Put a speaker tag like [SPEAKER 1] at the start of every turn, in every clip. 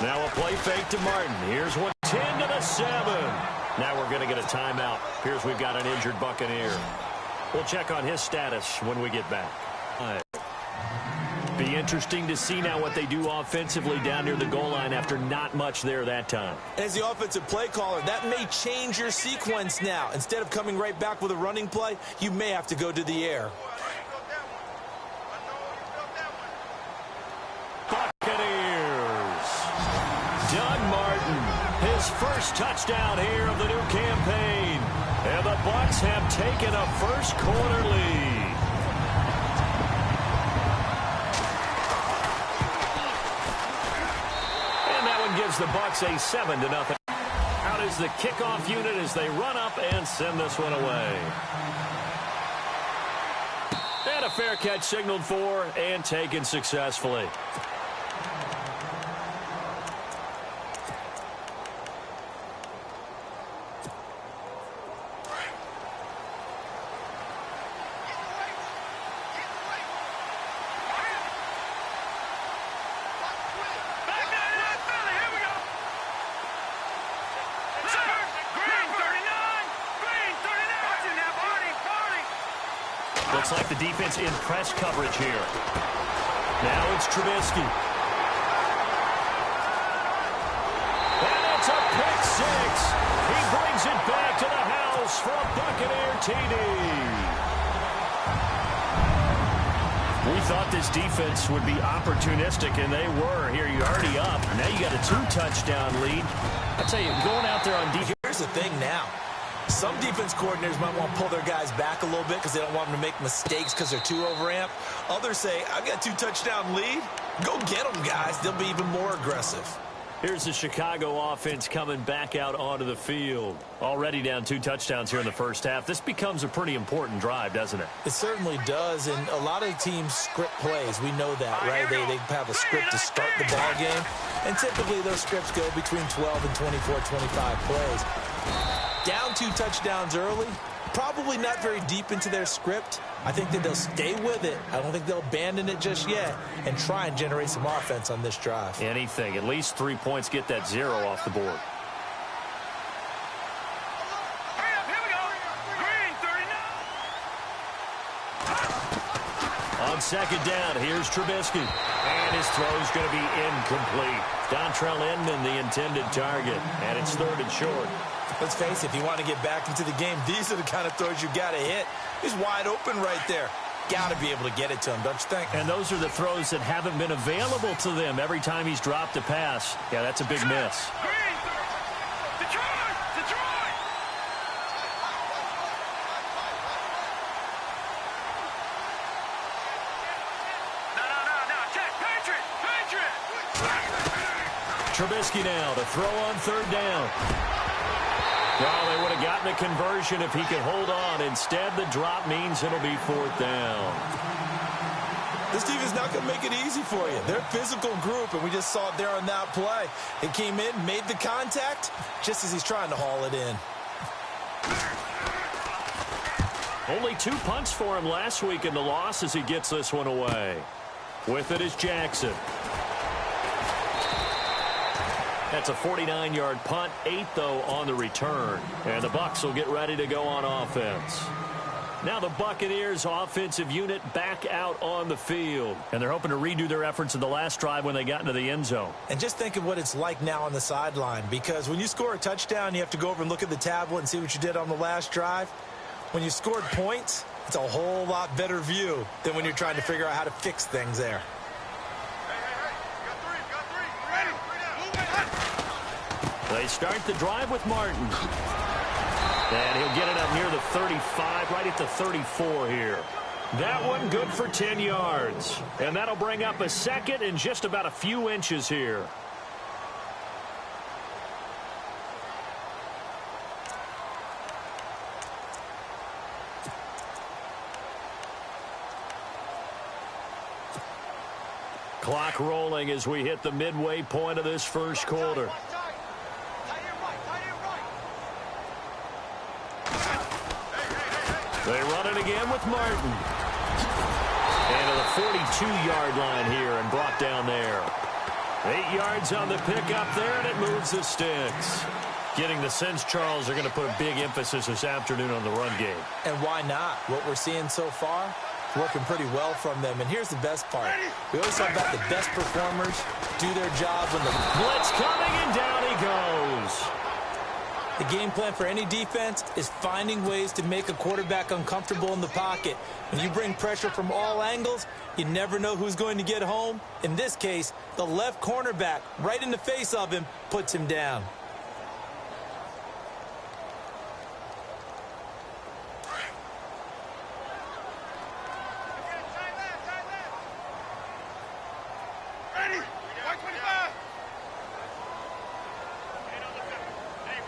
[SPEAKER 1] Now a play fake to Martin. Here's one, 10 to the 7. Now we're going to get a timeout. Here's we've got an injured Buccaneer. We'll check on his status when we get back. Be interesting to see now what they do offensively down near the goal line after not much there that time.
[SPEAKER 2] As the offensive play caller, that may change your sequence now. Instead of coming right back with a running play, you may have to go to the air.
[SPEAKER 1] Buccaneers. Doug Martin, his first touchdown here of the new campaign. And the Bucs have taken a first quarter lead. Gives the Bucs a 7-0. Out is the kickoff unit as they run up and send this one away. And a fair catch signaled for and taken successfully. Looks like the defense in press coverage here. Now it's Trubisky. And it's a pick six. He brings it back to the house for a Buccaneer TD. We thought this defense would be opportunistic, and they were. Here you're already up. Now you got a 2-touchdown lead. I tell you, going out there on defense.
[SPEAKER 2] Here's the thing now. Some defense coordinators might want to pull their guys back a little bit because they don't want them to make mistakes because they're too overamped. Others say, I've got a 2-touchdown lead. Go get them, guys. They'll be even more aggressive.
[SPEAKER 1] Here's the Chicago offense coming back out onto the field. Already down 2 touchdowns here in the first half. This becomes a pretty important drive, doesn't it?
[SPEAKER 2] It certainly does, and a lot of teams script plays. We know that, right? They have a script to start the ball game, and typically those scripts go between 12 and 24, 25 plays. Down 2 touchdowns early, probably not very deep into their script. I think that they'll stay with it. I don't think they'll abandon it just yet and try and generate some offense on this drive.
[SPEAKER 1] Anything. At least 3 points, get that 0 off the board. On second down, here's Trubisky. And his throw's going to be incomplete. Dontrell Inman, the intended target. And it's 3rd and short.
[SPEAKER 2] Let's face it, if you want to get back into the game, these are the kind of throws you got to hit. He's wide open right there. Got to be able to get it to him, don't you think?
[SPEAKER 1] And those are the throws that haven't been available to them every time he's dropped a pass. Yeah, that's a big miss. Trubisky now to throw on 3rd down. Well, they would have gotten a conversion if he could hold on. Instead, the drop means it'll be 4th down.
[SPEAKER 2] This team is not going to make it easy for you. They're a physical group, and we just saw it there on that play. It came in, made the contact, just as he's trying to haul it in.
[SPEAKER 1] Only 2 punts for him last week in the loss as he gets this one away. With it is Jackson. That's a 49-yard punt, 8 though on the return. And the Bucs will get ready to go on offense. Now the Buccaneers offensive unit back out on the field. And they're hoping to redo their efforts in the last drive when they got into the end zone.
[SPEAKER 2] And just think of what it's like now on the sideline. Because when you score a touchdown, you have to go over and look at the tablet and see what you did on the last drive. When you scored points, it's a whole lot better view than when you're trying to figure out how to fix things there.
[SPEAKER 1] They start the drive with Martin. And he'll get it up near the 35, right at the 34 here. That one good for 10 yards. And that'll bring up a 2nd and just about a few inches here. Clock rolling as we hit the midway point of this first quarter. They run it again with Martin. And to the 42-yard line here and brought down there. 8 yards on the pickup there, and it moves the sticks. Getting the sense, Charles, they're going to put a big emphasis this afternoon on the run game. And why not? What we're seeing so far, working pretty well from them. And here's the best part. We always talk about the best performers do their job when the blitz coming, and down he goes. The game plan for any defense is finding ways to make a quarterback uncomfortable in the pocket. When you bring pressure from all angles, you never know who's going to get home. In this case, the left cornerback, right in the face of him, puts him down.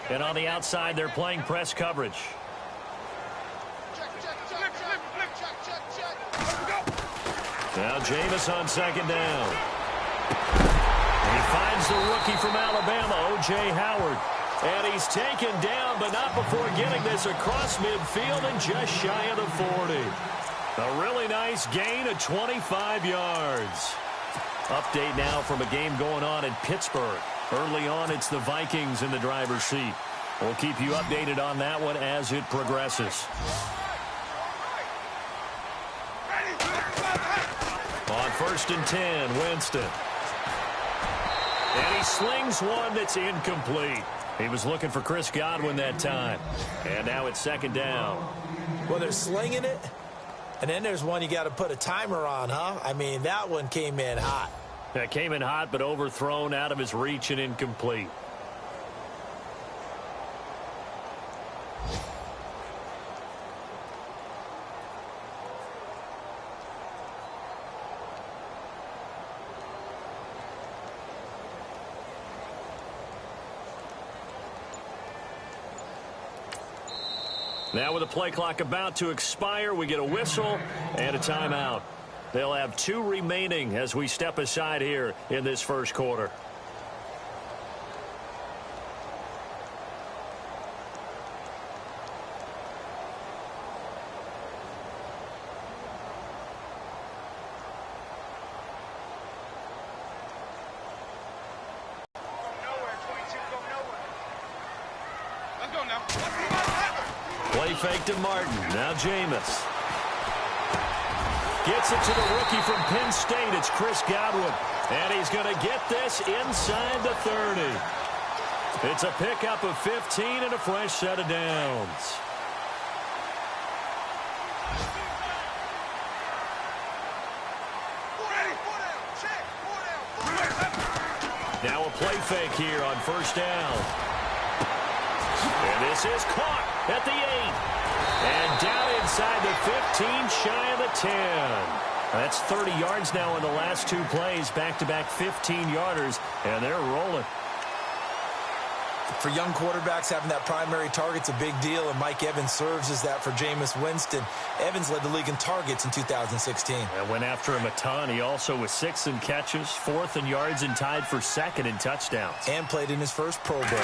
[SPEAKER 1] And on the outside, they're playing press coverage. Now Jameis on second down. And he finds the rookie from Alabama, O.J. Howard. And he's taken down, but not before getting this across midfield and just shy of the 40. A really nice gain of 25 yards. Update now from a game going on in Pittsburgh. Early on, it's the Vikings in the driver's seat. We'll keep you updated on that one as it progresses. On 1st and 10, Winston. And he slings one that's incomplete. He was looking for Chris Godwin that time. And now it's 2nd down. Well, they're slinging it. And then there's one you got to put a timer on, huh? I mean, that one came in hot. That came in hot, but overthrown, out of his reach, and incomplete. Now with the play clock about to expire, we get a whistle and a timeout. They'll have 2 remaining as we step aside here in this first quarter. Play fake to Martin. Now Jameis. Gets it to the rookie from Penn State. It's Chris Godwin. And he's going to get this inside the 30. It's a pickup of 15 and a fresh set of downs. Now a play fake here on 1st down. And this is caught at the 8. And down inside the 15, shy of the 10. That's 30 yards now in the last 2 plays. Back-to-back 15-yarders, and they're rolling. For young quarterbacks, having that primary target's a big deal, and Mike Evans serves as that for Jameis Winston. Evans led the league in targets in 2016. And went after him a ton. He also was 6th in catches, 4th in yards, and tied for 2nd in touchdowns. And played in his first Pro Bowl.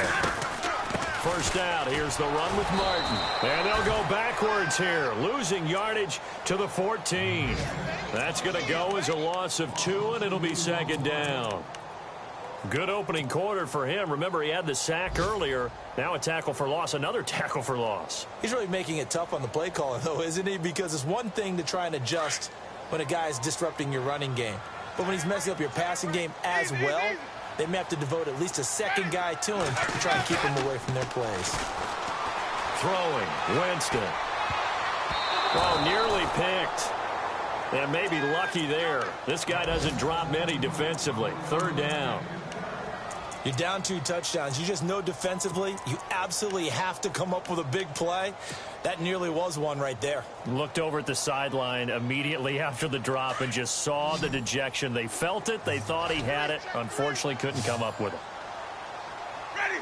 [SPEAKER 1] 1st down, here's the run with Martin. And they'll go backwards here, losing yardage to the 14. That's going to go as a loss of 2, and it'll be 2nd down. Good opening quarter for him. Remember, he had the sack earlier. Now a tackle for loss, another tackle for loss. He's really making it tough on the play calling, though, isn't he? Because it's one thing to try and adjust when a guy is disrupting your running game. But when he's messing up your passing game as well, they may have to devote at least a 2nd guy to him to try and keep him away from their plays. Throwing, Winston. Oh, nearly picked. And maybe lucky there. This guy doesn't drop many defensively. 3rd down. You're down 2 touchdowns. You just know defensively you absolutely have to come up with a big play. That nearly was one right there. Looked over at the sideline immediately after the drop and just saw the dejection. They felt it. They thought he had it. Unfortunately, couldn't come up with it.
[SPEAKER 3] Ready?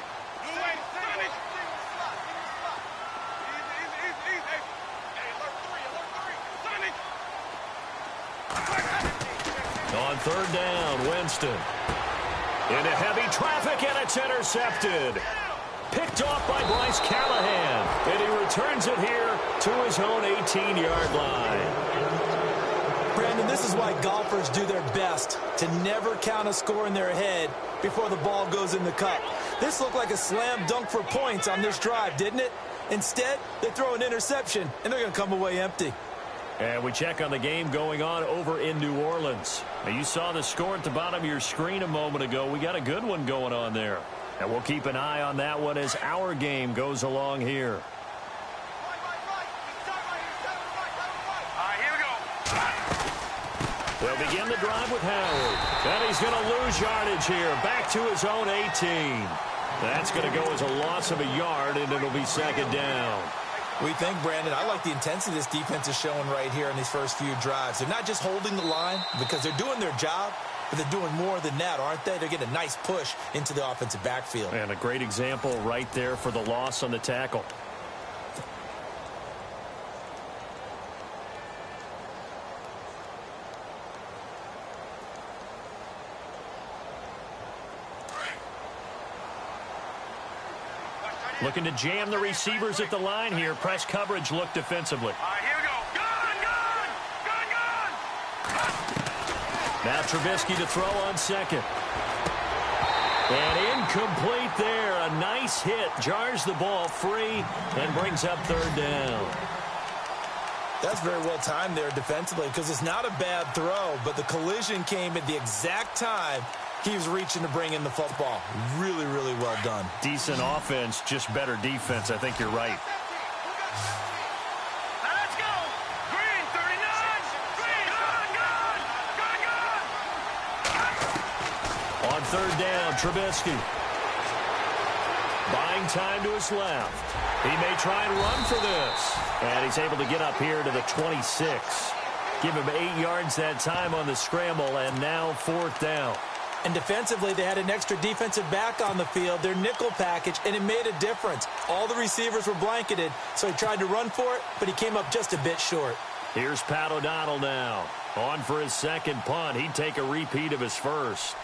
[SPEAKER 1] On 3rd down, Winston. Into heavy traffic, and it's intercepted. Picked off by Bryce Callahan. And he returns it here to his own 18-yard line. Brandon,
[SPEAKER 2] And this is why golfers do their best to never count a score in their head before the ball goes in the cup. This looked like a slam dunk for points on this drive, didn't it? Instead, they throw an interception, and they're going to come away empty.
[SPEAKER 1] And we check on the game going on over in New Orleans. Now, you saw the score at the bottom of your screen a moment ago. We got a good one going on there. And we'll keep an eye on that one as our game goes along here. They'll begin the drive with Howard. And he's going to lose yardage here. Back to his own 18. That's going to go as a loss of a yard, and it'll be second down.
[SPEAKER 2] We think, Brandon, I like the intensity this defense is showing right here in these first few drives. They're not just holding the line because they're doing their job, but they're doing more than that, aren't they? They're getting a nice push into the offensive backfield.
[SPEAKER 1] And a great example right there for the loss on the tackle. Looking to jam the receivers at the line here. Press coverage look defensively.
[SPEAKER 3] All right, here we go. Gun!
[SPEAKER 1] Now Trubisky to throw on second. And incomplete there. A nice hit. Jars the ball free and brings up third down.
[SPEAKER 2] That's very well timed there defensively because it's not a bad throw, but the collision came at the exact time he was reaching to bring in the football. Really, really well done.
[SPEAKER 1] Decent offense, just better defense. I think you're right.
[SPEAKER 3] Now let's go. Green, 39. Green, gun.
[SPEAKER 1] On third down, Trubisky. Buying time to his left. He may try and run for this. And he's able to get up here to the 26. Give him 8 yards that time on the scramble, and now fourth down.
[SPEAKER 2] And defensively, they had an extra defensive back on the field, their nickel package, and it made a difference. All the receivers were blanketed, so he tried to run for it, but he came up just a bit short.
[SPEAKER 1] Here's Pat O'Donnell now. On for his second punt. He'd take a repeat of his first.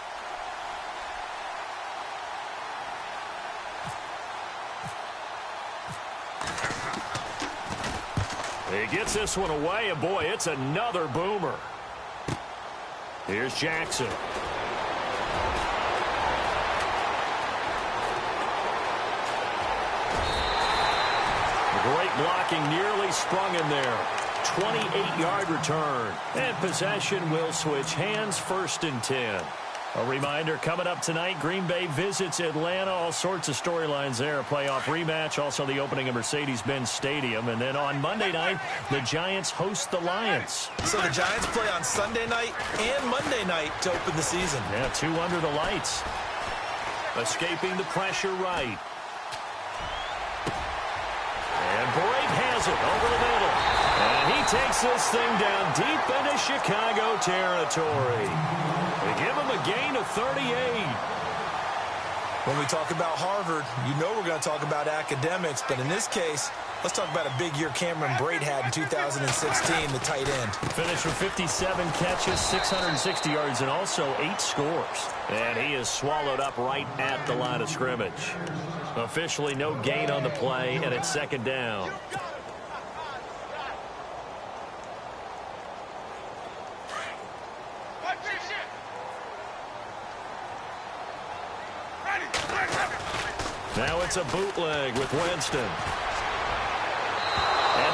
[SPEAKER 1] He gets this one away, and boy, it's another boomer. Here's Jackson. Great blocking, nearly sprung in there. 28-yard return. And possession will switch hands, 1st and 10. A reminder, coming up tonight, Green Bay visits Atlanta. All sorts of storylines there. A playoff rematch, also the opening of Mercedes-Benz Stadium. And then on Monday night, the Giants host the Lions.
[SPEAKER 2] So the Giants play on Sunday night and Monday night to open the season.
[SPEAKER 1] Yeah, 2 under the lights. Escaping the pressure right. And Brake has it over the middle. And he takes this thing down deep into Chicago territory. They give him a gain of 38.
[SPEAKER 2] When we talk about Harvard, you know we're going to talk about academics, but in this case, let's talk about a big year Cameron Brate had in 2016, the tight end.
[SPEAKER 1] Finished with 57 catches, 660 yards, and also 8 scores. And he is swallowed up right at the line of scrimmage. Officially no gain on the play, and it's second down. Now it's a bootleg with Winston. And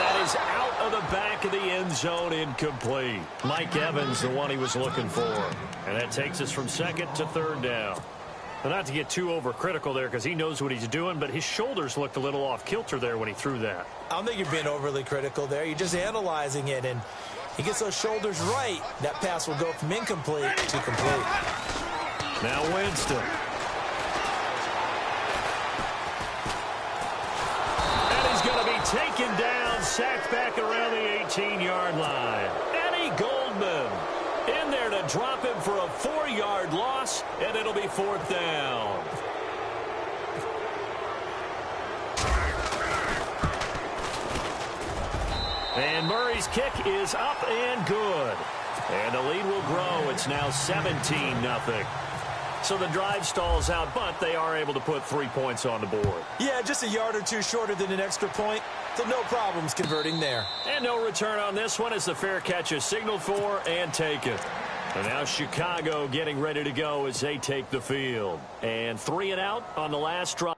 [SPEAKER 1] that is out of the back of the end zone, incomplete. Mike Evans, the one he was looking for. And that takes us from second to third down. Well, not to get too overcritical there because he knows what he's doing, but his shoulders looked a little off kilter there when he threw that.
[SPEAKER 2] I don't think you're being overly critical there. You're just analyzing it, and he gets those shoulders right. That pass will go from incomplete to complete.
[SPEAKER 1] Now Winston. Taken down, sacked back around the 18-yard line. Eddie Goldman in there to drop him for a 4-yard loss, and it'll be fourth down. And Murray's kick is up and good. And the lead will grow. It's now 17-0. So the drive stalls out, but they are able to put 3 points on the board.
[SPEAKER 2] Yeah, just a yard or two shorter than an extra point, so no problems converting there.
[SPEAKER 1] And no return on this one as the fair catch is signaled for and taken. And now Chicago getting ready to go as they take the field. And 3 and out on the last drive.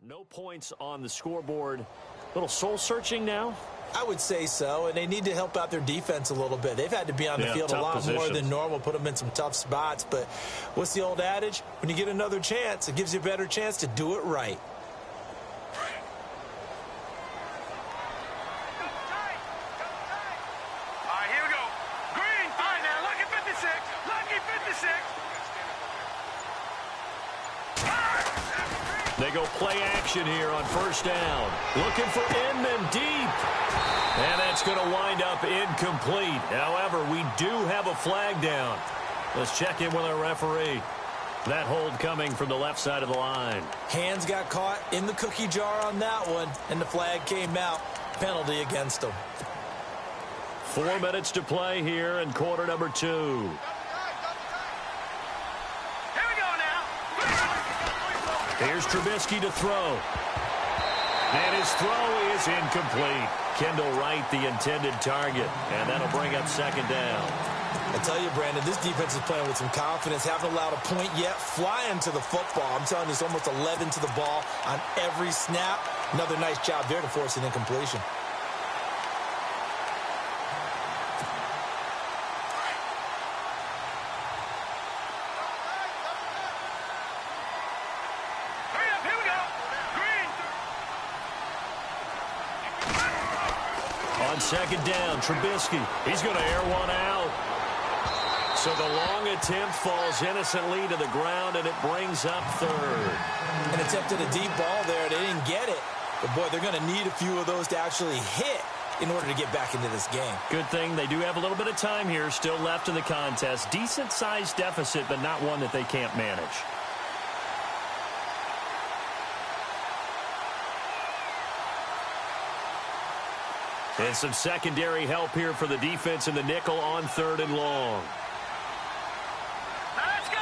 [SPEAKER 1] No points on the scoreboard. A little soul-searching now?
[SPEAKER 2] I would say so, and they need to help out their defense a little bit. They've had to be on the field a lot more than normal, put them in some tough spots. But what's the old adage? When you get another chance, it gives you a better chance to do it right.
[SPEAKER 3] All right, here we go. Green. All right, now, lucky 56. Lucky 56.
[SPEAKER 1] They go play action here on first down. Looking for Inman deep. And that's going to wind up incomplete. However, we do have a flag down. Let's check in with our referee. That hold coming from the left side of the line.
[SPEAKER 2] Hands got caught in the cookie jar on that one, and the flag came out. Penalty against them.
[SPEAKER 1] 4 minutes to play here in quarter number 2. Here's Trubisky to throw. And his throw is incomplete. Kendall Wright, the intended target. And that'll bring up second down.
[SPEAKER 2] I tell you, Brandon, this defense is playing with some confidence. Haven't allowed a point yet. Flying to the football. I'm telling you, it's almost 11 to the ball on every snap. Another nice job there to force an incompletion.
[SPEAKER 1] Second down, Trubisky. He's going to air one out. So the long attempt falls innocently to the ground, and it brings up third.
[SPEAKER 2] An attempt at a deep ball there. They didn't get it. But, boy, they're going to need a few of those to actually hit in order to get back into this game.
[SPEAKER 1] Good thing they do have a little bit of time here still left in the contest. Decent-sized deficit, but not one that they can't manage. And some secondary help here for the defense in the nickel on third and long.
[SPEAKER 3] Let's go.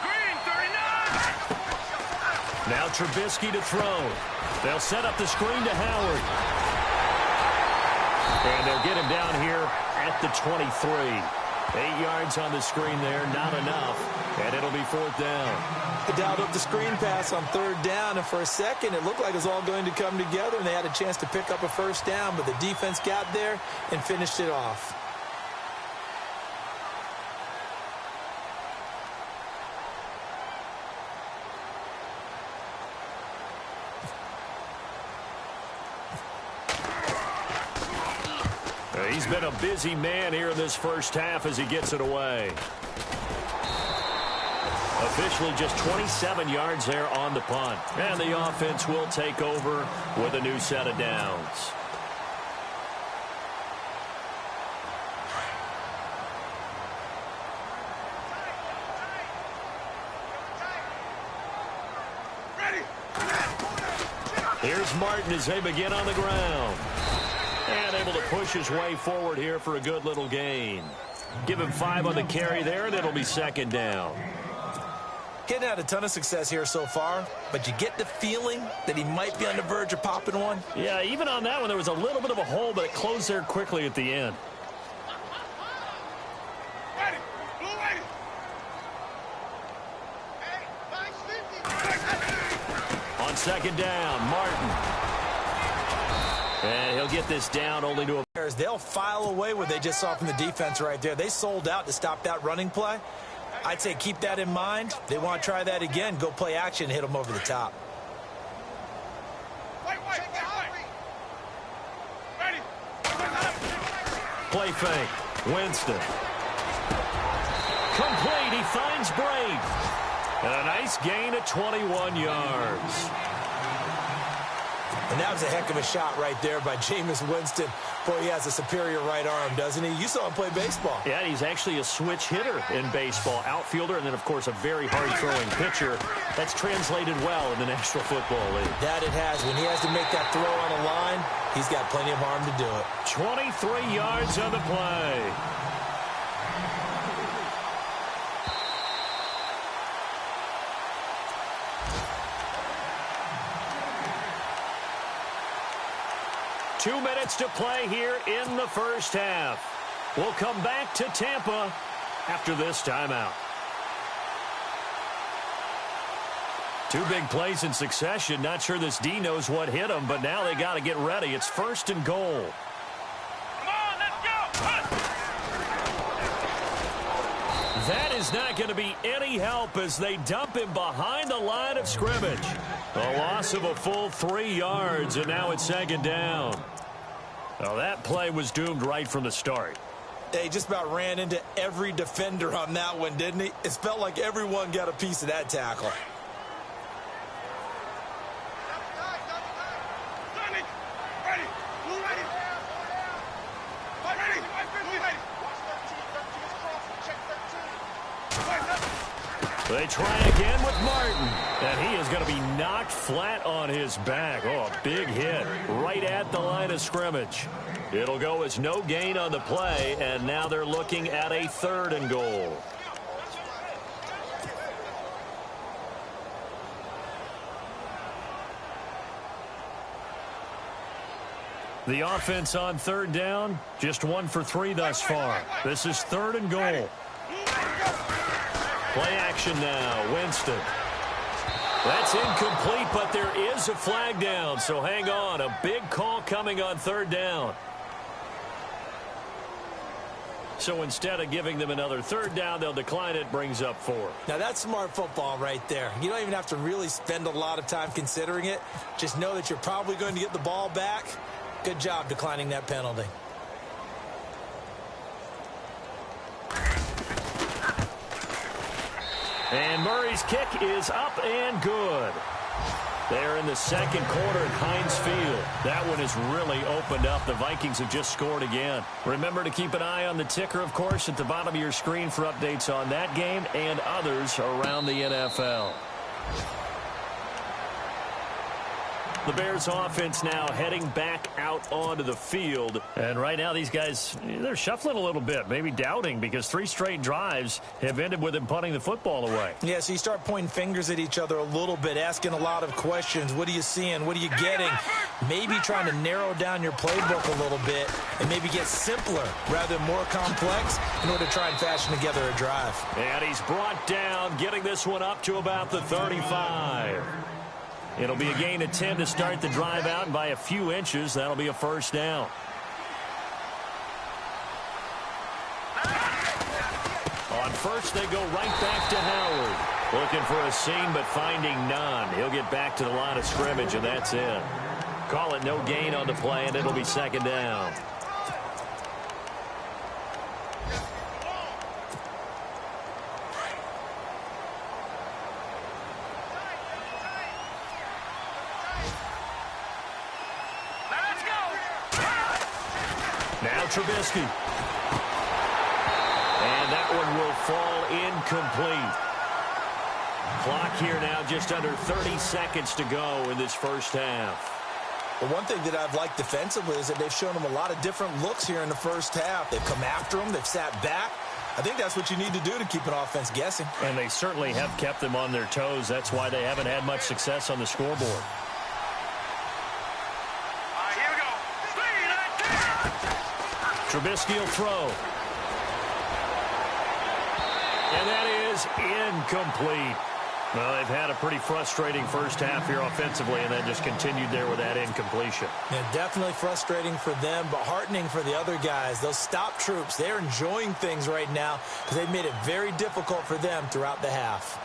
[SPEAKER 3] Green, 39.
[SPEAKER 1] Now Trubisky to throw. They'll set up the screen to Howard. And they'll get him down here at the 23. 8 yards on the screen there, not enough. And it'll be fourth down.
[SPEAKER 2] They dialed up the screen pass on third down, and for a second it looked like it was all going to come together, and they had a chance to pick up a first down, but the defense got there and finished it off.
[SPEAKER 1] He's been a busy man here in this first half as he gets it away. Officially just 27 yards there on the punt. And the offense will take over with a new set of downs. Here's Martin as they begin on the ground. And able to push his way forward here for a good little gain. Give him 5 on the carry there, and it'll be second down.
[SPEAKER 2] Hadn't had a ton of success here so far, but you get the feeling that he might be on the verge of popping one.
[SPEAKER 1] Yeah, even on that one, there was a little bit of a hole, but it closed there quickly at the end.
[SPEAKER 3] Ready. Blue ready.
[SPEAKER 1] On second down, Martin. And he'll get this down only to a...
[SPEAKER 2] They'll file away what they just saw from the defense right there. They sold out to stop that running play. I'd say keep that in mind. They want to try that again. Go play action, hit them over the top.
[SPEAKER 3] Wait. Ready.
[SPEAKER 1] play fake. Winston. Complete. He finds Braid. And a nice gain of 21 yards.
[SPEAKER 2] And that was a heck of a shot right there by Jameis Winston. Boy, he has a superior right arm, doesn't he? You saw him play baseball.
[SPEAKER 1] Yeah, he's actually a switch hitter in baseball. Outfielder, and then, of course, a very hard-throwing pitcher. That's translated well in the National Football League.
[SPEAKER 2] That it has. When he has to make that throw on a line, he's got plenty of arm to do it.
[SPEAKER 1] 23 yards on the play. Two minutes to play here in the first half. We'll come back to Tampa after this timeout. Two big plays in succession. Not sure this D knows what hit him, but now they got to get ready. It's 1st and goal.
[SPEAKER 3] Come on, let's go.
[SPEAKER 1] That is not going to be any help as they dump him behind the line of scrimmage. A loss of a full 3 yards, and now it's 2nd down. Well, that play was doomed right from the start.
[SPEAKER 2] They just about ran into every defender on that one, didn't he? It felt like everyone got a piece of that tackle.
[SPEAKER 1] They try again with Martin, and he is going to be knocked flat on his back. Oh, a big hit right at the line of scrimmage. It'll go as no gain on the play, and now they're looking at a 3rd and goal. The offense on 3rd down, just 1 for 3 thus far. This is 3rd and goal. Play action now, Winston. That's incomplete, but there is a flag down, so hang on. A big call coming on 3rd down. So instead of giving them another 3rd down, they'll decline it, brings up 4.
[SPEAKER 2] Now, that's smart football right there. You don't even have to really spend a lot of time considering it. Just know that you're probably going to get the ball back. Good job declining that penalty.
[SPEAKER 1] And Murray's kick is up and good. There in the 2nd quarter at Heinz Field. That one has really opened up. The Vikings have just scored again. Remember to keep an eye on the ticker, of course, at the bottom of your screen for updates on that game and others around the NFL. The Bears offense now heading back out onto the field. And right now these guys, they're shuffling a little bit, maybe doubting, because 3 straight drives have ended with them punting the football away.
[SPEAKER 2] Yeah, so you start pointing fingers at each other a little bit, asking a lot of questions. What are you seeing? What are you getting? Maybe trying to narrow down your playbook a little bit and maybe get simpler rather than more complex in order to try and fashion together a drive.
[SPEAKER 1] And he's brought down, getting this one up to about the 35. It'll be a gain of 10 to start the drive out, and by a few inches, that'll be a 1st down. On 1st, they go right back to Howard. Looking for a seam, but finding none. He'll get back to the line of scrimmage, and that's it. Call it no gain on the play, and it'll be 2nd down. Now Trubisky. And that one will fall incomplete. Clock here now just under 30 seconds to go in this first half.
[SPEAKER 2] Well, one thing that I've liked defensively is that they've shown them a lot of different looks here in the first half. They've come after them. They've sat back. I think that's what you need to do to keep an offense guessing.
[SPEAKER 1] And they certainly have kept them on their toes. That's why they haven't had much success on the scoreboard. Trubisky will throw. And that is incomplete. Well, they've had a pretty frustrating first half here offensively, and then just continued there with that incompletion.
[SPEAKER 2] Yeah, definitely frustrating for them, but heartening for the other guys. Those stop troops, they're enjoying things right now because they've made it very difficult for them throughout the half.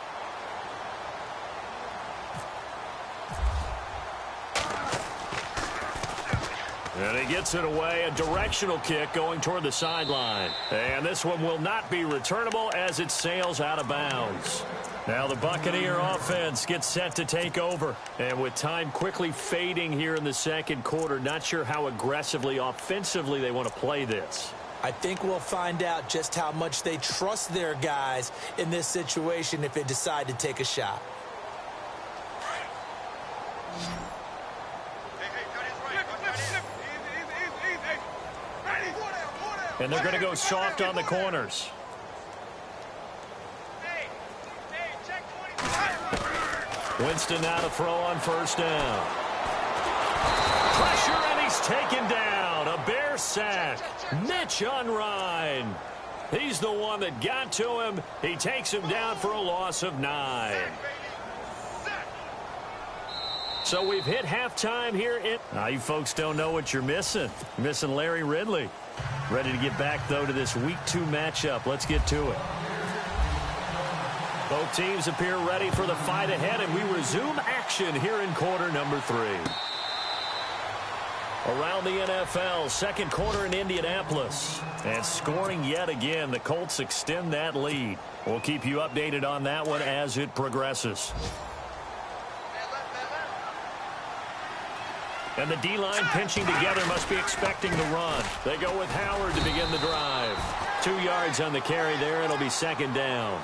[SPEAKER 1] And he gets it away, a directional kick going toward the sideline. And this one will not be returnable as it sails out of bounds. Now the Buccaneer offense gets set to take over. And with time quickly fading here in the second quarter, not sure how aggressively, offensively they want to play this.
[SPEAKER 2] I think we'll find out just how much they trust their guys in this situation if they decide to take a shot.
[SPEAKER 1] And they're going to go soft on the corners. Winston now to throw on first down. Pressure, and he's taken down. A Bear sack. Mitch Unrein. He's the one that got to him. He takes him down for a loss of 9. So we've hit halftime here. Now you folks don't know what you're missing. You're missing Larry Ridley. Ready to get back, though, to this Week 2 matchup. Let's get to it. Both teams appear ready for the fight ahead, and we resume action here in quarter number 3. Around the NFL, second quarter in Indianapolis. And scoring yet again, the Colts extend that lead. We'll keep you updated on that one as it progresses. And the D-line pinching together must be expecting the run. They go with Howard to begin the drive. 2 yards on the carry there. It'll be second down.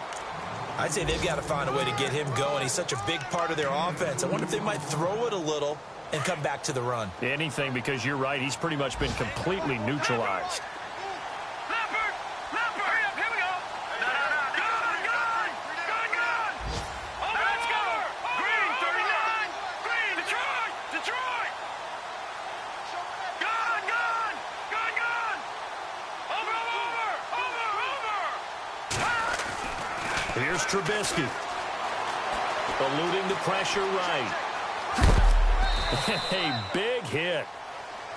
[SPEAKER 2] I'd say they've got to find a way to get him going. He's such a big part of their offense. I wonder if they might throw it a little and come back to the run.
[SPEAKER 1] Anything, because you're right. He's pretty much been completely neutralized. Here's Trubisky. Eluding the pressure right. A big hit.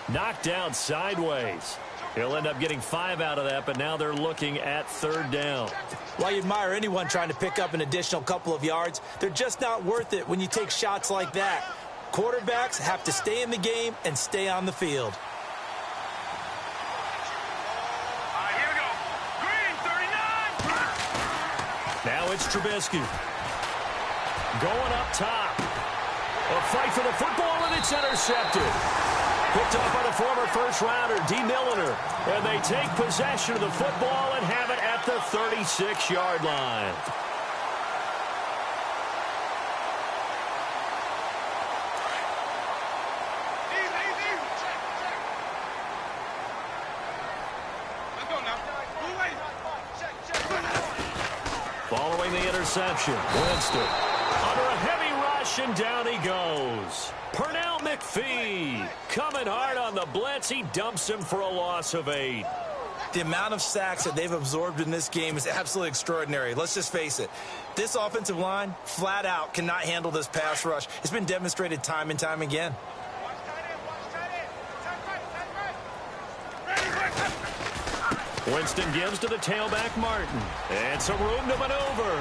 [SPEAKER 1] Knocked down sideways. He'll end up getting 5 out of that, but now they're looking at third down.
[SPEAKER 2] While you admire anyone trying to pick up an additional couple of yards, they're just not worth it when you take shots like that. Quarterbacks have to stay in the game and stay on the field.
[SPEAKER 1] Now it's Trubisky. Going up top. A fight for the football, and it's intercepted. Picked up by the former first-rounder, D. Milliner. And they take possession of the football and have it at the 36-yard line. Following the interception, Winston under a heavy rush, and down he goes. Pernell McPhee coming hard on the blitz. He dumps him for a loss of 8.
[SPEAKER 2] The amount of sacks that they've absorbed in this game is absolutely extraordinary. Let's just face it. This offensive line, flat out, cannot handle this pass rush. It's been demonstrated time and time again.
[SPEAKER 1] Winston gives to the tailback, Martin. And some room to maneuver.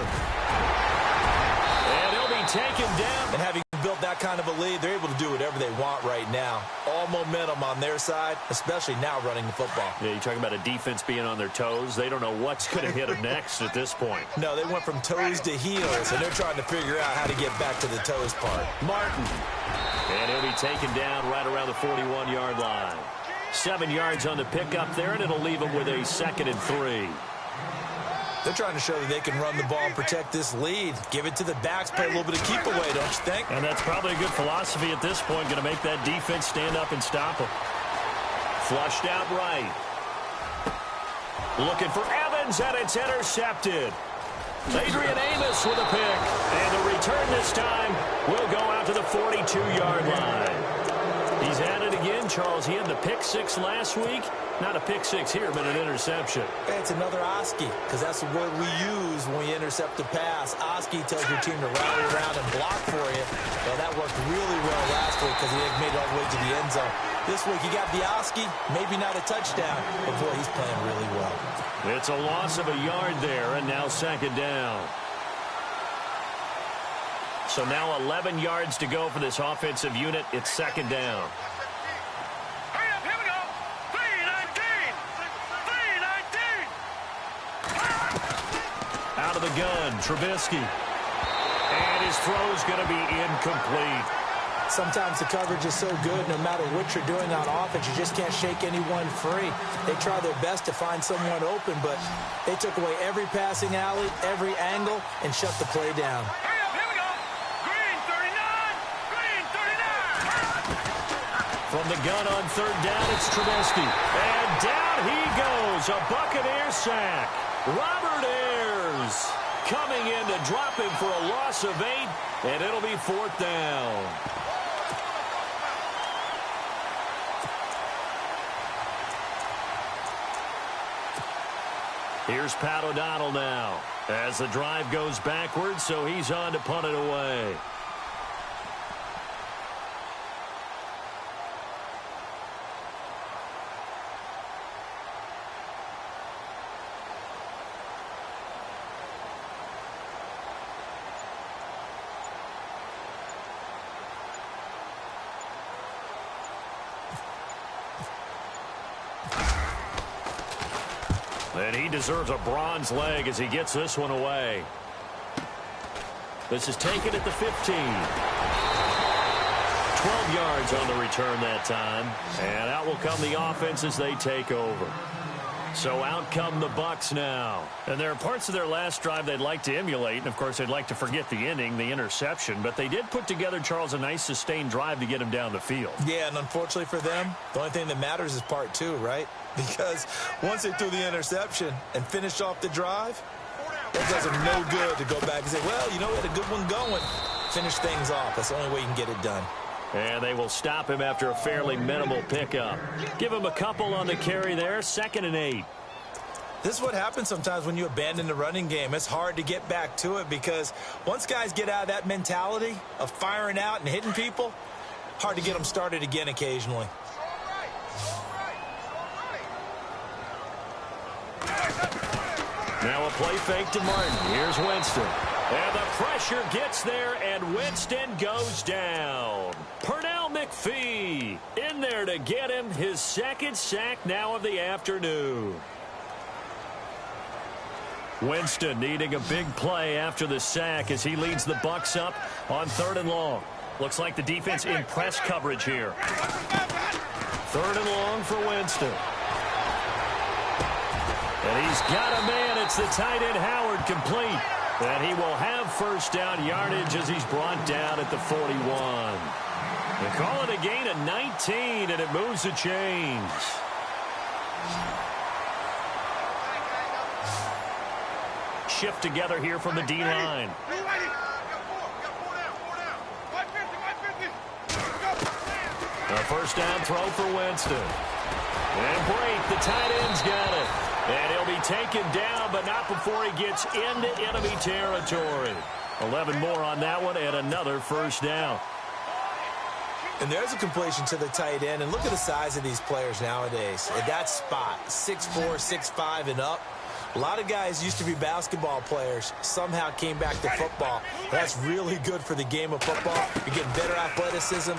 [SPEAKER 1] And he'll be taken down.
[SPEAKER 2] And having built that kind of a lead, they're able to do whatever they want right now. All momentum on their side, especially now running the football.
[SPEAKER 1] Yeah, you're talking about a defense being on their toes. They don't know what's going to hit them next at this point.
[SPEAKER 2] No, they went from toes to heels, and they're trying to figure out how to get back to the toes part.
[SPEAKER 1] Martin. And he'll be taken down right around the 41-yard line. 7 yards on the pickup there, and it'll leave them with a 2nd and 3.
[SPEAKER 2] They're trying to show that they can run the ball and protect this lead. Give it to the backs, play a little bit of keep away, don't you think?
[SPEAKER 1] And that's probably a good philosophy at this point, going to make that defense stand up and stop them. Flushed out right. Looking for Evans, and it's intercepted. Adrian Amos with a pick. And the return this time will go out to the 42-yard line. He's at it again, Charles. He had the pick 6 last week. Not a pick 6 here, but an interception.
[SPEAKER 2] Hey, it's another Oski, because that's the word we use when we intercept a pass. Oski tells your team to rally around and block for you. Well, that worked really well last week because he made it all the way to the end zone. This week, you got the Oski, maybe not a touchdown, but boy, he's playing really well.
[SPEAKER 1] It's a loss of a yard there, and now 2nd down. So now 11 yards to go for this offensive unit. It's 2nd down.
[SPEAKER 3] Hurry up,
[SPEAKER 1] out of the gun. Trubisky. And his throw's going to be incomplete.
[SPEAKER 2] Sometimes the coverage is so good, no matter what you're doing on offense, you just can't shake anyone free. They try their best to find someone open, but they took away every passing alley, every angle, and shut the play down.
[SPEAKER 3] Here we go. Green 39. Green 39.
[SPEAKER 1] From the gun on third down, it's Trubisky. And down he goes. A Buccaneer sack. Robert Ayers coming in to drop him for a loss of 8, and it'll be fourth down. Here's Pat O'Donnell now as the drive goes backwards, so he's on to punt it away. And he deserves a bronze leg as he gets this one away. This is taken at the 15. 12 yards on the return that time. And out will come the offense as they take over. So out come the Bucs now. And there are parts of their last drive they'd like to emulate. And, of course, they'd like to forget the inning, the interception. But they did put together, Charles, a nice sustained drive to get him down the field.
[SPEAKER 2] Yeah, and unfortunately for them, the only thing that matters is part 2, right? Because once they threw the interception and finished off the drive, it does them no good to go back and say, well, you know, we had a good one going. Finish things off. That's the only way you can get it done.
[SPEAKER 1] And they will stop him after a fairly minimal pickup. Give him a couple on the carry there, 2nd and 8.
[SPEAKER 2] This is what happens sometimes when you abandon the running game. It's hard to get back to it because once guys get out of that mentality of firing out and hitting people, hard to get them started again occasionally.
[SPEAKER 1] Now a play fake to Martin. Here's Winston. And the pressure gets there, and Winston goes down. Pernell McPhee in there to get him his 2nd sack now of the afternoon. Winston needing a big play after the sack as he leads the Bucs up on 3rd and long. Looks like the defense in press coverage here. 3rd and long for Winston. And he's got a man. It's the tight end Howard complete. And he will have first down yardage as he's brought down at the 41. They call it a gain of 19, and it moves the chains. Shift together here from the D-line. A first down throw for Winston. And break, the tight end's got it. And he'll be taken down, but not before he gets into enemy territory. 11 more on that one, and another first down.
[SPEAKER 2] And there's a completion to the tight end. And look at the size of these players nowadays. At that spot, 6'4", 6'5", and up. A lot of guys used to be basketball players, somehow came back to football. That's really good for the game of football. You're getting better athleticism,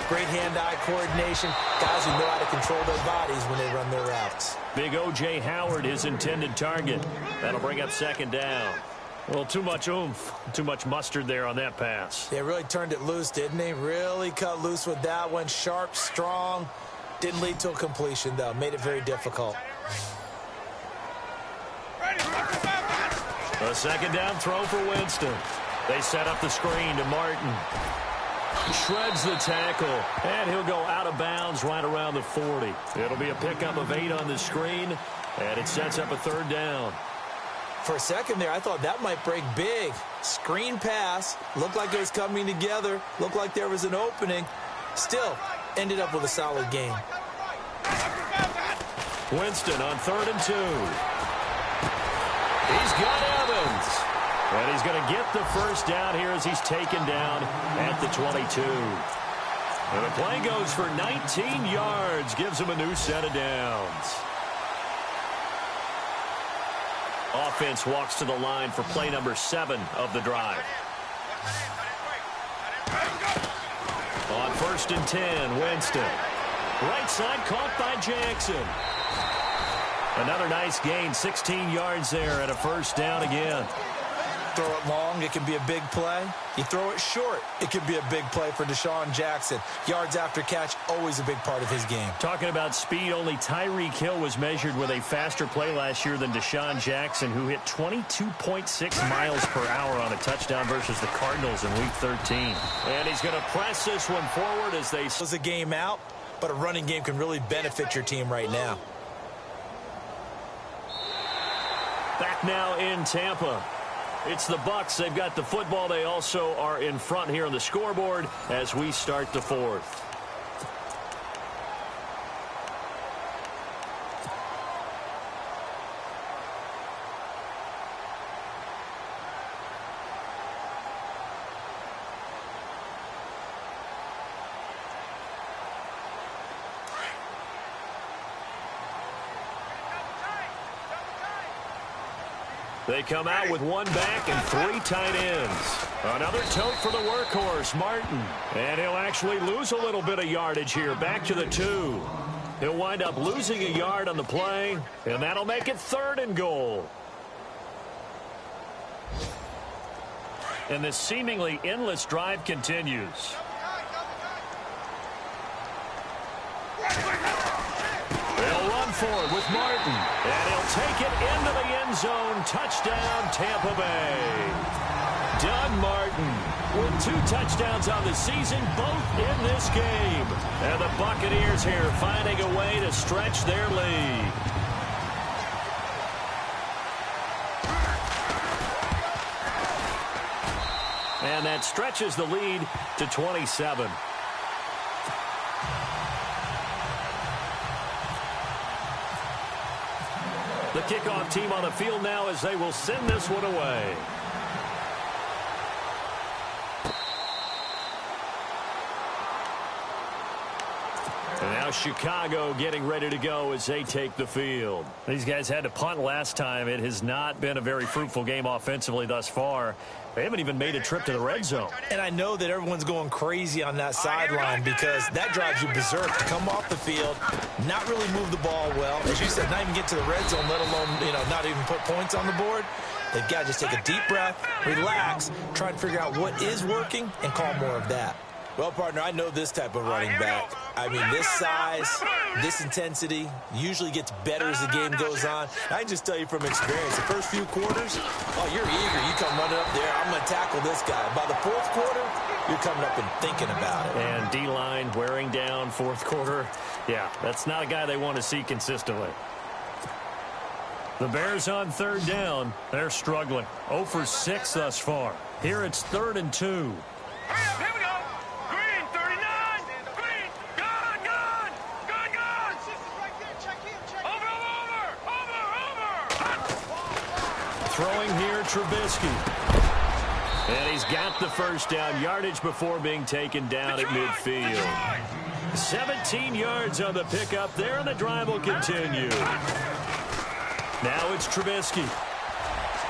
[SPEAKER 2] great hand-eye coordination, guys who know how to control their bodies when they run their routes.
[SPEAKER 1] Big O.J. Howard, his intended target. That'll bring up 2nd down. Well, too much oomph, too much mustard there on that pass.
[SPEAKER 2] They really turned it loose, didn't they? Really cut loose with that one. Sharp, strong. Didn't lead to a completion, though. Made it very difficult.
[SPEAKER 1] A 2nd down throw for Winston. They set up the screen to Martin. Shreds the tackle, and he'll go out of bounds right around the 40. It'll be a pickup of 8 on the screen, and it sets up a 3rd down.
[SPEAKER 2] For a second there, I thought that might break big. Screen pass. Looked like it was coming together. Looked like there was an opening. Still, ended up with a solid game.
[SPEAKER 1] Winston on 3rd and 2. He's got Evans. And he's going to get the first down here as he's taken down at the 22. And the play goes for 19 yards. Gives him a new set of downs. Offense walks to the line for play number 7 of the drive. On 1st and 10, Winston. Right side caught by Jackson. Another nice gain, 16 yards there and a first down again.
[SPEAKER 2] throw it long, it can be a big play. You throw it short, it could be a big play for Deshaun Jackson. Yards after catch, always a big part of his game.
[SPEAKER 1] Talking about speed, only Tyreek Hill was measured with a faster play last year than Deshaun Jackson, who hit 22.6 miles per hour on a touchdown versus the Cardinals in Week 13. And he's going to press this one forward as they...
[SPEAKER 2] It was a game out, but a running game can really benefit your team right now.
[SPEAKER 1] Back now in Tampa. It's the Bucs. They've got the football. They also are in front here on the scoreboard as we start the fourth. They come out with one back and three tight ends. Another tote for the workhorse, Martin. And he'll actually lose a little bit of yardage here, back to the 2. He'll wind up losing a yard on the play, and that'll make it 3rd and goal. And this seemingly endless drive continues. They'll run forward with Martin, and he'll take it into the end zone. Touchdown, Tampa Bay. Doug Martin with 2 touchdowns on the season, both in this game. And the Buccaneers here finding a way to stretch their lead. And that stretches the lead to 27. The kickoff team on the field now as they will send this one away. And now Chicago getting ready to go as they take the field. These guys had to punt last time. It has not been a very fruitful game offensively thus far. They haven't even made a trip to the red zone.
[SPEAKER 2] And I know that everyone's going crazy on that sideline because that drives you berserk to come off the field, not really move the ball well. As you said, not even get to the red zone, let alone, not even put points on the board. They've got to just take a deep breath, relax, try and figure out what is working, and call more of that. Well, partner, I know this type of running back. I mean, this size, this intensity usually gets better as the game goes on. I can just tell you from experience, the first few quarters, oh, you're eager. You come running up there, I'm going to tackle this guy. By the 4th quarter, you're coming up and thinking about it.
[SPEAKER 1] And D-line wearing down 4th quarter. Yeah, that's not a guy they want to see consistently. The Bears on 3rd down. They're struggling. 0 for 6 thus far. Here it's 3rd and 2.
[SPEAKER 3] Here we go. Green, 39. Green, gone. Over.
[SPEAKER 1] Throwing here, Trubisky. And he's got the first down, yardage before being taken down at midfield. 17 yards on the pickup there, and the drive will continue. Now it's Trubisky.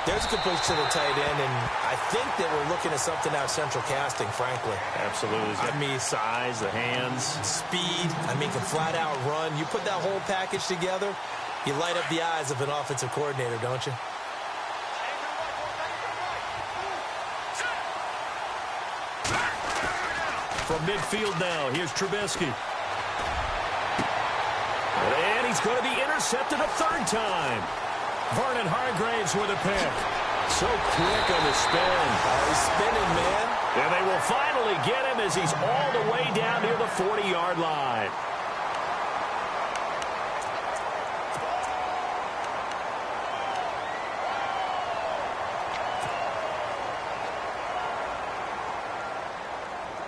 [SPEAKER 2] There's a good push to the tight end, and I think that we're looking at something out of central casting, frankly.
[SPEAKER 1] Absolutely. He's got size, the hands.
[SPEAKER 2] Speed. I mean, can flat out run. You put that whole package together, you light up the eyes of an offensive coordinator, don't you?
[SPEAKER 1] From midfield now, here's Trubisky. And he's going to be intercepted a 3rd time. Vernon Hargreaves with a pick. So quick on the spin.
[SPEAKER 2] He's spinning, man.
[SPEAKER 1] And they will finally get him as he's all the way down near the 40-yard line.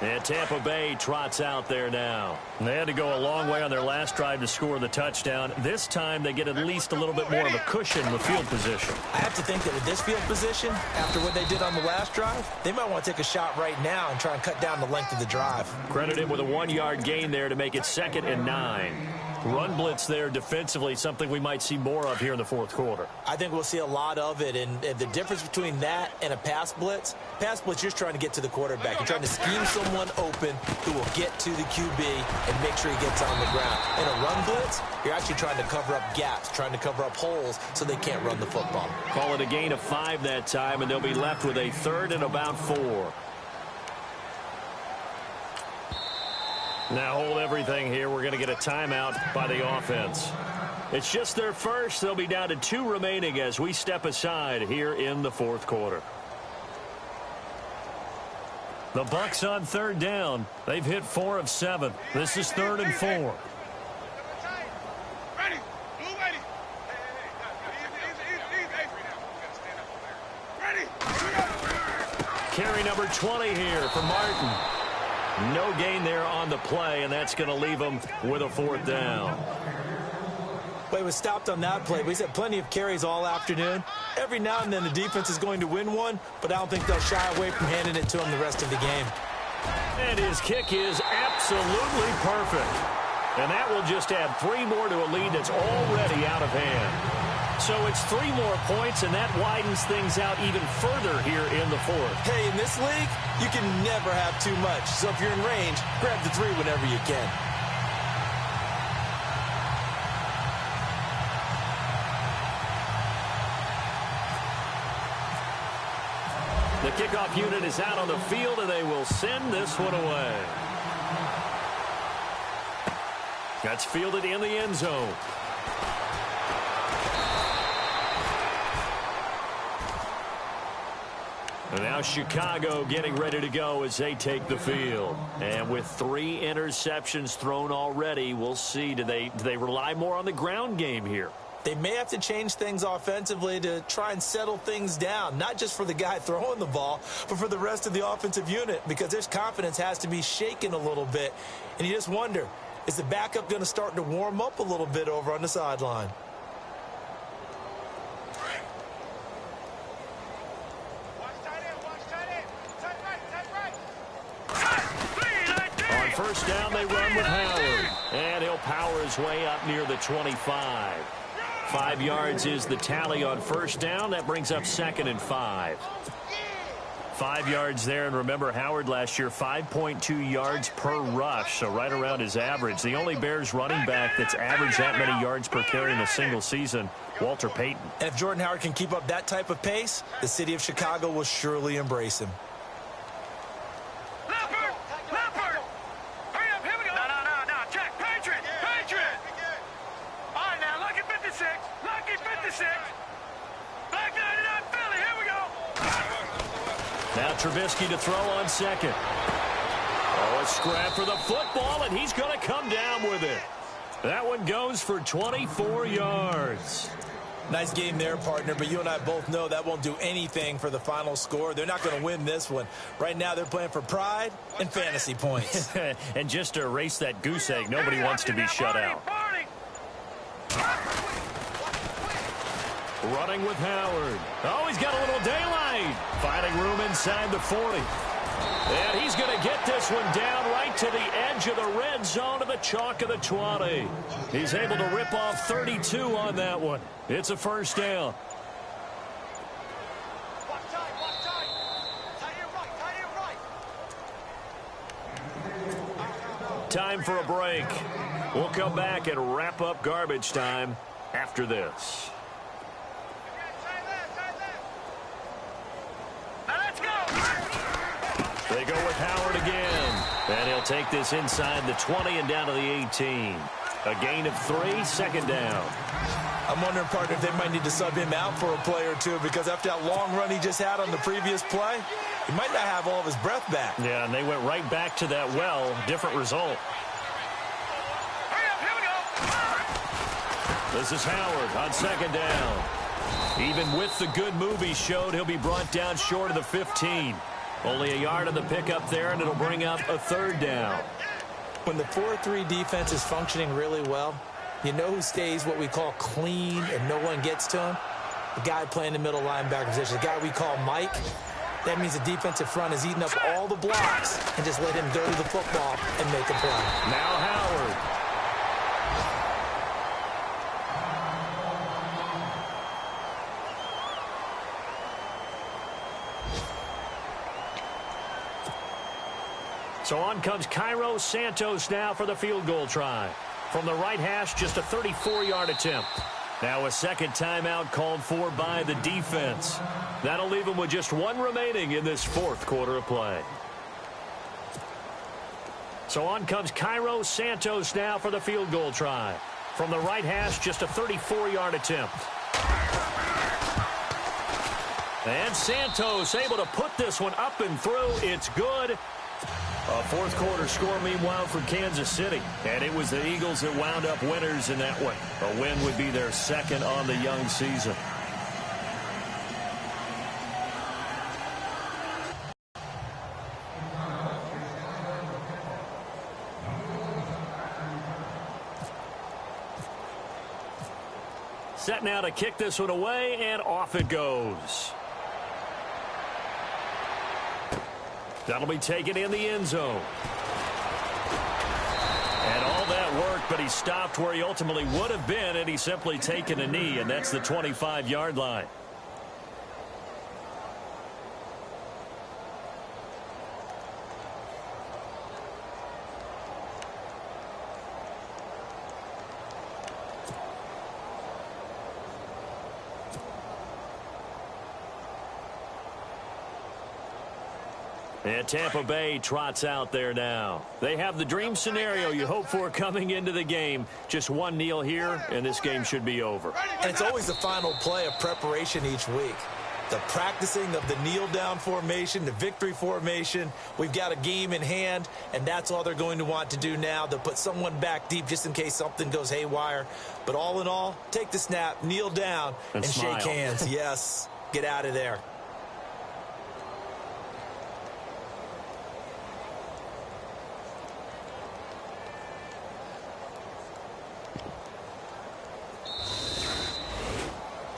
[SPEAKER 1] And Tampa Bay trots out there now. They had to go a long way on their last drive to score the touchdown. This time they get at least a little bit more of a cushion with field position.
[SPEAKER 2] I have to think that with this field position, after what they did on the last drive, they might want to take a shot right now and try and cut down the length of the drive.
[SPEAKER 1] Credit him with a 1-yard gain there to make it 2nd and 9. Run blitz there defensively, something we might see more of here in the fourth quarter.
[SPEAKER 2] I think we'll see a lot of it, and the difference between that and a pass blitz, you're just trying to get to the quarterback. You're trying to scheme someone open who will get to the QB and make sure he gets on the ground. In a run blitz, you're actually trying to cover up gaps, trying to cover up holes so they can't run the football.
[SPEAKER 1] Call it a gain of 5 that time, and they'll be left with a 3rd and about 4. Now hold everything here. We're going to get a timeout by the offense. It's just their first. They'll be down to 2 remaining as we step aside here in the fourth quarter. The Bucs on 3rd down. They've hit 4 of 7. This is 3rd and 4. Carry number 20 here for Martin. No gain there on the play, and that's going to leave them with a 4th down.
[SPEAKER 2] Well, he was stopped on that play, but he's had plenty of carries all afternoon. Every now and then the defense is going to win one, but I don't think they'll shy away from handing it to him the rest of the game.
[SPEAKER 1] And his kick is absolutely perfect. And that will just add 3 more to a lead that's already out of hand. So it's 3 more points, and that widens things out even further here in the fourth.
[SPEAKER 2] Hey, in this league, you can never have too much. So if you're in range, grab the 3 whenever you can.
[SPEAKER 1] The kickoff unit is out on the field, and they will send this one away. That's fielded in the end zone. And now Chicago getting ready to go as they take the field. And with 3 interceptions thrown already, we'll see. Do they rely more on the ground game here?
[SPEAKER 2] They may have to change things offensively to try and settle things down, not just for the guy throwing the ball, but for the rest of the offensive unit, because their confidence has to be shaken a little bit. And you just wonder, is the backup going to start to warm up a little bit over on the sideline?
[SPEAKER 1] On first down, they run with Howard. And he'll power his way up near the 25. 5 yards is the tally on first down. That brings up 2nd and 5. 5 yards there, and remember Howard last year, 5.2 yards per rush, so right around his average. The only Bears running back that's averaged that many yards per carry in a single season, Walter Payton.
[SPEAKER 2] And if Jordan Howard can keep up that type of pace, the city of Chicago will surely embrace him.
[SPEAKER 1] Now Trubisky to throw on 2nd. Oh, a scrap for the football, and he's going to come down with it. That one goes for 24 yards.
[SPEAKER 2] Nice game there, partner, but you and I both know that won't do anything for the final score. They're not going to win this one. Right now they're playing for pride and fantasy points.
[SPEAKER 1] And just to erase that goose egg, nobody wants to be shut out. Running with Howard. Oh, he's got a little daylight. Finding room inside the 40. And he's going to get this one down right to the edge of the red zone of the chalk of the 20. He's able to rip off 32 on that one. It's a first down. Time for a break. We'll come back and wrap up garbage time after this. They go with Howard again. And he'll take this inside the 20 and down to the 18. A gain of 3, 2nd down.
[SPEAKER 2] I'm wondering, partner, if they might need to sub him out for a play or two, because after that long run he just had on the previous play, he might not have all of his breath back.
[SPEAKER 1] Yeah, and they went right back to that well. Different result. This is Howard on 2nd down. Even with the good move he showed, he'll be brought down short of the 15. Only a yard on the pickup there, and it'll bring up a 3rd down.
[SPEAKER 2] When the 4-3 defense is functioning really well, you know who stays what we call clean and no one gets to him? The guy playing the middle linebacker position, the guy we call Mike. That means the defensive front is eating up all the blocks and just let him dirty the football and make a play.
[SPEAKER 1] Now Howard. So on comes Cairo Santos now for the field goal try. From the right hash, just a 34-yard attempt. Now a second timeout called for by the defense. That'll leave them with just one remaining in this fourth quarter of play. So on comes Cairo Santos now for the field goal try. From the right hash, just a 34-yard attempt. And Santos able to put this one up and through. It's good. A fourth quarter score, meanwhile, for Kansas City. And it was the Eagles that wound up winners in that one. A win would be their second on the young season. Set now to kick this one away, and off it goes. That'll be taken in the end zone. And all that work, but he stopped where he ultimately would have been, and he's simply taken a knee, and that's the 25-yard line. And Tampa Bay trots out there now. They have the dream scenario you hope for coming into the game. Just one kneel here, and this game should be over.
[SPEAKER 2] And it's always the final play of preparation each week. The practicing of the kneel-down formation, the victory formation. We've got a game in hand, and that's all they're going to want to do now. They'll put someone back deep just in case something goes haywire. But all in all, take the snap, kneel down, and shake hands. Yes, get out of there.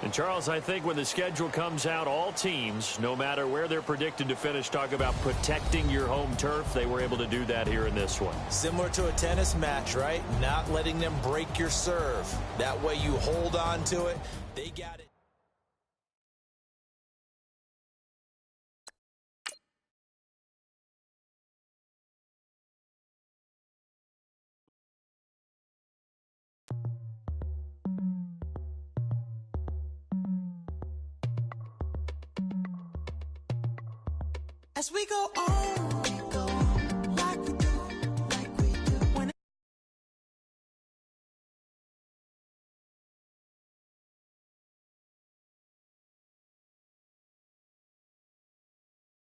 [SPEAKER 1] And, Charles, I think when the schedule comes out, all teams, no matter where they're predicted to finish, talk about protecting your home turf. They were able to do that here in this one.
[SPEAKER 2] Similar to a tennis match, right? Not letting them break your serve. That way you hold on to it. They got it.
[SPEAKER 4] As we go on